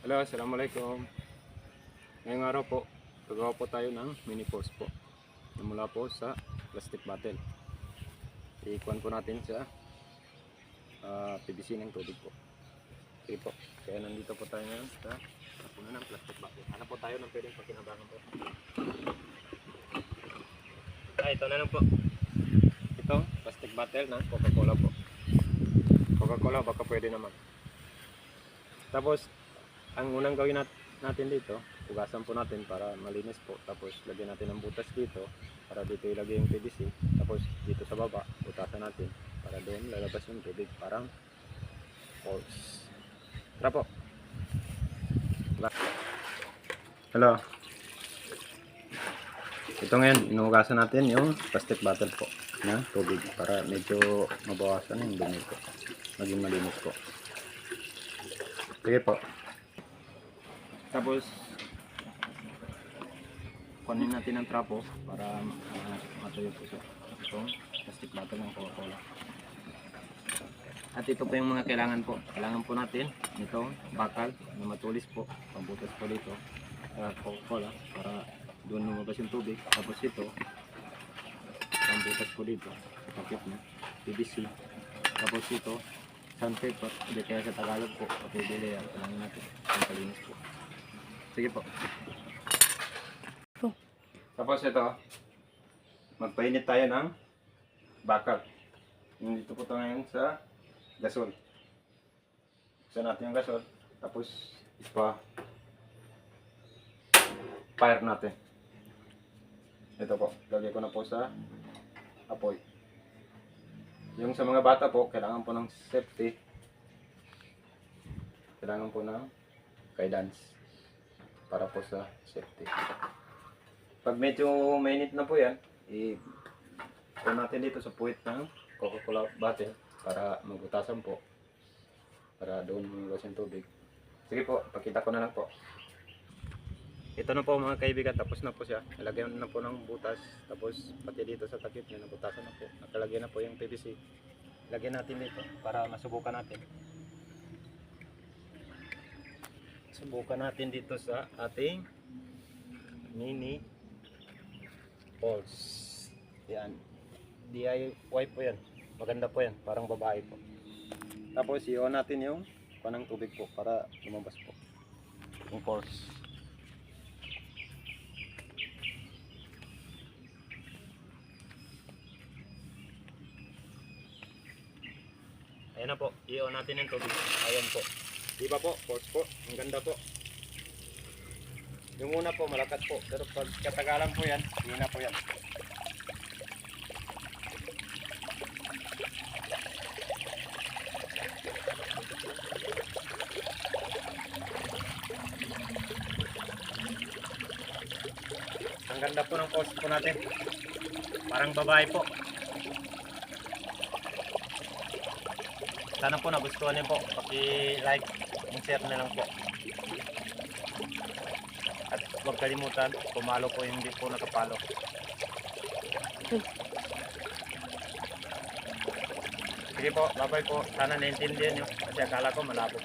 Hello, assalamualaikum. Ngayong araw po, gagawa po tayo ng mini force po. Mula po sa plastic bottle. Ikuan po natin sa PVC ng tubig po. Okay po. Kaya nandito po tayo ngayon sa tapunan ng plastic bottle. Hanap po tayo ng pwedeng pakinabangan po. Ito na lang po. Ito, plastic bottle ng Coca-Cola po. Coca-Cola, baka pwede naman. Tapos, ang unang gawin natin dito, hugasan po natin para malinis po. Tapos lagyan natin ng butas dito para dito ilagay yung PVC. Tapos dito sa baba, butasan natin para doon lalabas yung tubig. Parang force. Tara po. Hello. Ito ngayon, inuhugasan natin yung plastic bottle po na tubig para medyo mabawasan yung dumi po. Maging malinis po. Sige po. Tapos kunin natin ang trapo para matuyo po siya. Itong plastic bottle ng Coca-Cola. At ito po yung mga kailangan po. Kailangan po natin itong bakal na matulis po. Pambutas po dito Coca-Cola para doon lumabas yung tubig. Tapos ito pambutas po dito. Takip na PVC. Tapos ito sandpaper. Hindi kaya sa Tagalog po. Pagkibili yan. Kailangan natin. Ang kalinis po. Sige po. Tapos ito, magpainit tayo ng bakal. Dito po ito ngayon sa gasol. Buksan natin yung gasol. Tapos fire natin. Ito po, lagay ko na po sa apoy. Yung sa mga bata po, kailangan po ng safety. Kailangan po ng guidance para po sa safety. Pag medyo mainit na po yan, i-on natin dito sa puwit ng Coca-Cola bottle para magbutasan po. Para doon lumabas yung tubig. Sige po, pakita ko na lang po. Ito na po mga kaibigan, tapos na po siya. Nalagyan na po ng butas. Tapos pati dito sa takip niya, nabutasan na po. Nakalagyan na po yung PVC. Lagyan natin dito para masubukan natin. Subukan natin dito sa ating mini pulse. Yan. DIY po yan. Maganda po yan. Parang babae po. Tapos i-on natin yung panang tubig po para lumabas po yung pulse. Ayan na po. I-on natin yung tubig. Ayan po. Diba po? Pulse po. Ang ganda po. Yung una po, malakas po. Pero pag katagalan po yan, hindi na po yan. Ang ganda po ng pulse po natin. Parang babae po. Sana po nagustuhan niyo po. Paki-like and share na lang po. At huwag kalimutan, pumalo po yung hindi po nakapalo. Sige po, bye-bye po. Sana naintindihan nyo. Kasi akala ko malabo.